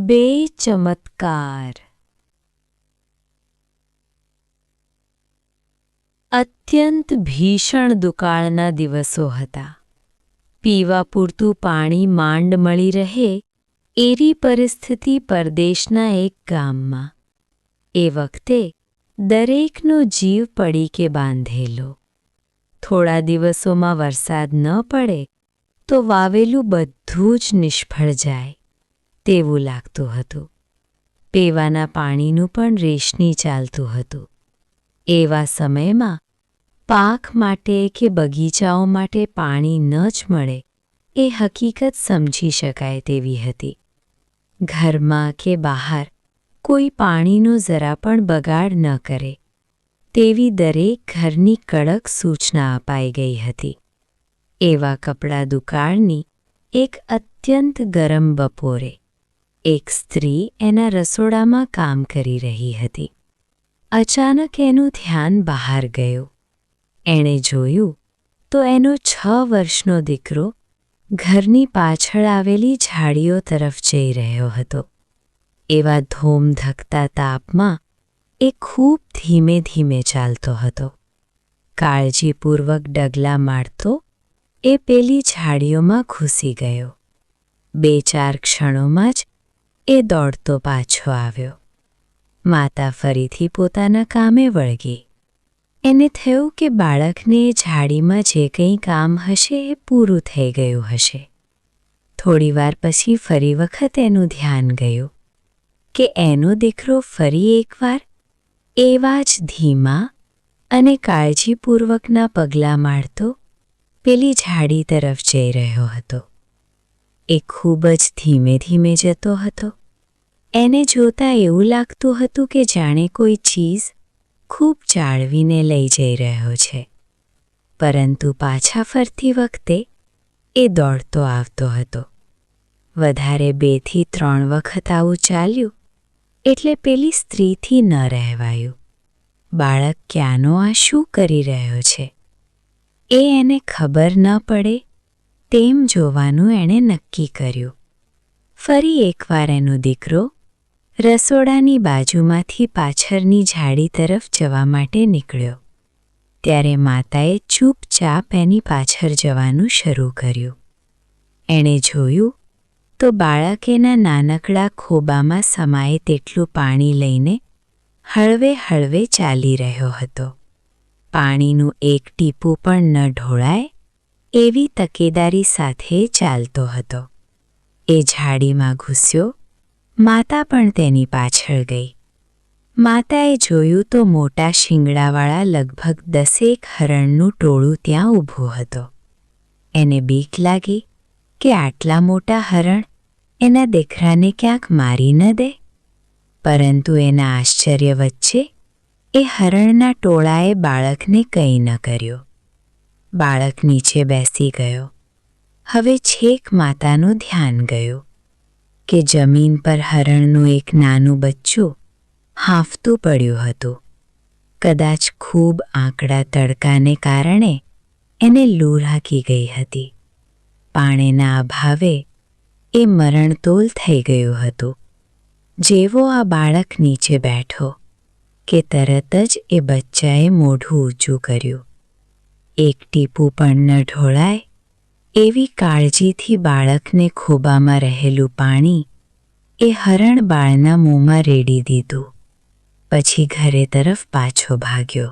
બે ચમત્કાર. અત્યંત ભીષણ દુકાળના દિવસો હતા. પીવા પૂરતું પાણી માંડ મળી રહે એવી પરિસ્થિતિ પરદેશના એક ગામમાં. એ વખતે દરેકનો જીવ પડીકે બાંધેલો. થોડા દિવસોમાં વરસાદ ન પડે તો વાવેલું બધું જ નિષ્ફળ જાય તેવું લાગતું હતું. પીવાના પાણીનું પણ રેશની ચાલતું હતું. એવા સમયમાં પાક માટે કે બગીચાઓ માટે પાણી ન જ મળે એ હકીકત સમજી શકાય તેવી હતી. ઘરમાં કે બહાર કોઈ પાણીનો જરા પણ બગાડ ન કરે તેવી દરેક ઘરની કડક સૂચના અપાઈ ગઈ હતી. એવા કપડાં દુકાળની એક અત્યંત ગરમ બપોરે એક સ્ત્રી એના રસોડામાં કામ કરી રહી હતી. અચાનક એનું ધ્યાન બહાર ગયું. એણે જોયું તો એનો 6 વર્ષનો દીકરો ઘરની પાછળ આવેલી ઝાડીઓ તરફ જઈ રહ્યો હતો. એવા ધોમધકતા તાપમાં એ ખૂબ ધીમે ધીમે ચાલતો હતો. કાળજીપૂર્વક ડગલા માંડતો એ પેલી ઝાડીઓમાં ઘૂસી ગયો. 2-4 ક્ષણોમાં જ એ દોડતો પાછો આવ્યો. માતા ફરીથી પોતાના કામે વળગી. એને થયું કે બાળકને એ ઝાડીમાં જે કંઈ કામ હશે એ પૂરું થઈ ગયું હશે. થોડીવાર પછી ફરી વખત એનું ધ્યાન ગયું કે એનો દીકરો ફરી એકવાર એવા જ ધીમા અને કાળજીપૂર્વકના પગલાં માંડતો પેલી ઝાડી તરફ જઈ રહ્યો હતો. એ ખૂબ જ ધીમે ધીમે જતો હતો. એને જોતાં એવું લાગતું હતું કે જાણે કોઈ ચીજ ખૂબ જાળવીને લઈ જઈ રહ્યો છે. પરંતુ પાછા ફરતી વખતે એ દોડતો આવતો હતો. વધારે 2 થી 3 વખત આવું ચાલ્યું એટલે પેલી સ્ત્રીથી ન રહેવાયું. બાળક ક્યાંનો આ શું કરી રહ્યો છે એ એને ખબર ન પડે તેમ જોવાનું એણે નક્કી કર્યું. ફરી એકવાર એનો દીકરો રસોડાની બાજુમાંથી પાછળની ઝાડી તરફ જવા માટે નીકળ્યો. ત્યારે માતાએ ચૂપચાપ એની પાછળ જવાનું શરૂ કર્યું. એણે જોયું તો બાળક એના નાનકડા ખોબામાં સમાય તેટલું પાણી લઈને હળવે હળવે ચાલી રહ્યો હતો. પાણીનું એક ટીપું પણ ન ઢોળાય એવી તકેદારી સાથે ચાલતો હતો. એ ઝાડીમાં ઘૂસ્યો. માતા પણ તેની પાછળ ગઈ. માતાએ જોયું તો મોટા શિંગડાવાળા લગભગ 10 હરણનું ટોળું ત્યાં ઊભું હતો. એને બીક લાગી કે આટલા મોટા હરણ એના દીકરાને ક્યાંક મારી ન દે. પરંતુ એના આશ્ચર્ય વચ્ચે એ હરણના ટોળાએ બાળકને કંઈ ન કર્યું. બાળક નીચે બેસી ગયો. હવે છેક માતાનું ધ્યાન ગયું કે જમીન પર હરણનું એક નાનું બચ્ચું હાંફતું પડ્યું હતું. કદાચ ખૂબ આકડા તડકાને કારણે એને લૂ લાગી ગઈ હતી. પાણીના અભાવે એ મરણતોલ થઈ ગયું હતું. જેવો આ બાળક નીચે બેઠો કે તરત જ એ બચ્ચાએ મોઢું ઊંચું કર્યું. એક ટીપું પણ ન ઢોળાય એવી કાળજીથી બાળકને ખોબામાં રહેલું પાણી એ હરણ બાળના મોંમાં રેડી દીધું. પછી ઘરે તરફ પાછો ભાગ્યો.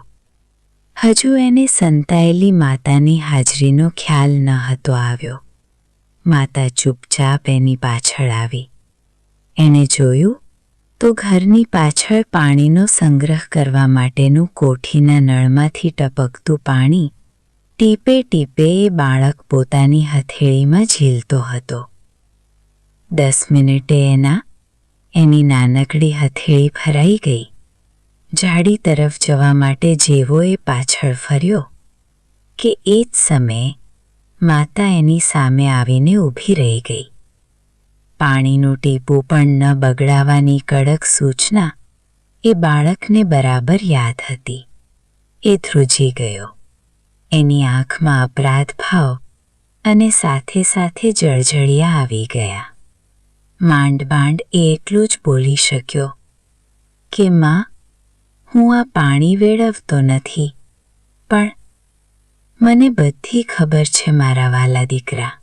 હજુ એને સંતાયેલી માતાની હાજરીનો ખ્યાલ ન હતો આવ્યો. માતા ચૂપચાપ એની પાછળ આવી. એણે જોયું તો ઘરની પાછળ પાણીનો સંગ્રહ કરવા માટેનું કોઠીના નળમાંથી ટપકતું પાણી ટીપે ટીપે એ બાળક પોતાની હથેળીમાં ઝીલતો હતો. 10 મિનિટે એની નાનકડી હથેળી ભરાઈ ગઈ. ઝાડી તરફ જવા માટે જેવો એ પાછળ ફર્યો કે એ જ સમયે માતા એની સામે આવીને ઊભી રહી ગઈ. પાણીનું ટીપું પણ ન બગડાવવાની કડક સૂચના એ બાળકને બરાબર યાદ હતી. એ ધ્રુજી ગયો. એની આંખમાં અપરાધ ભાવ અને સાથે સાથે જળજળિયા આવી ગયા. માંડ એ એટલું જ બોલી શક્યો કે માં, હું આ પાણી વેડવતો નથી, પણ મને બધી ખબર છે મારા વાલા દીકરા.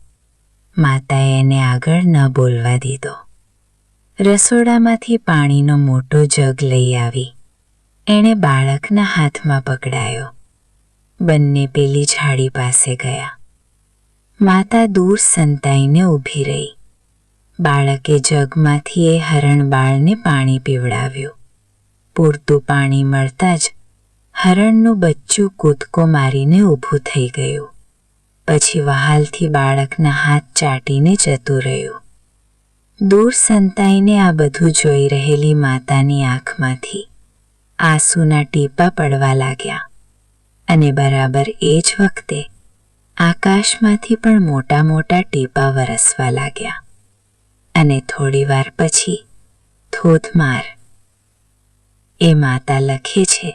માતાએ એને આગળ ન બોલવા દીધો. રસોડામાંથી પાણીનો મોટો જગ લઈ આવી. એણે બાળકના હાથમાં પકડાયો. બંને પેલી ઝાડી પાસે ગયા. માતા દૂર સંતાઈને ઊભી રહી. બાળકે જગમાંથી એ હરણબાળને પાણી પીવડાવ્યું. પૂરતું પાણી મળતાં જ હરણનું બચ્ચું કૂદકો મારીને ઊભું થઈ ગયું. પછી વહાલથી બાળકના હાથ ચાટીને જતું રહ્યું. દૂર સંતાઈને આ બધું જોઈ રહેલી માતાની આંખમાંથી આંસુના ટીપાં પડવા લાગ્યા અને બરાબર એ જ વખતે આકાશમાંથી પણ મોટા મોટા ટીપાં વરસવા લાગ્યા અને થોડીવાર પછી ધોધમાર. એ માતા લખે છે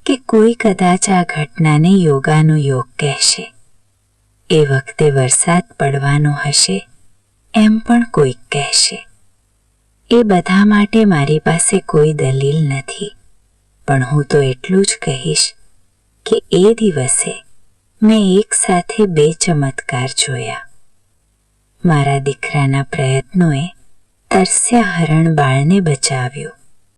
કે કોઈ કદાચ આ ઘટનાને યોગાનો યોગ કહેશે. એ વખતે વરસાદ પડવાનો હશે એમ પણ કોઈક કહેશે. એ બધા માટે મારી પાસે કોઈ દલીલ નથી, પણ હું તો એટલું જ કહીશ કે એ દિવસે મેં એક સાથે 2 ચમત્કાર જોયા. મારા દીકરાના પ્રયત્નોએ તરસ્યા હરણબાળને બચાવ્યું.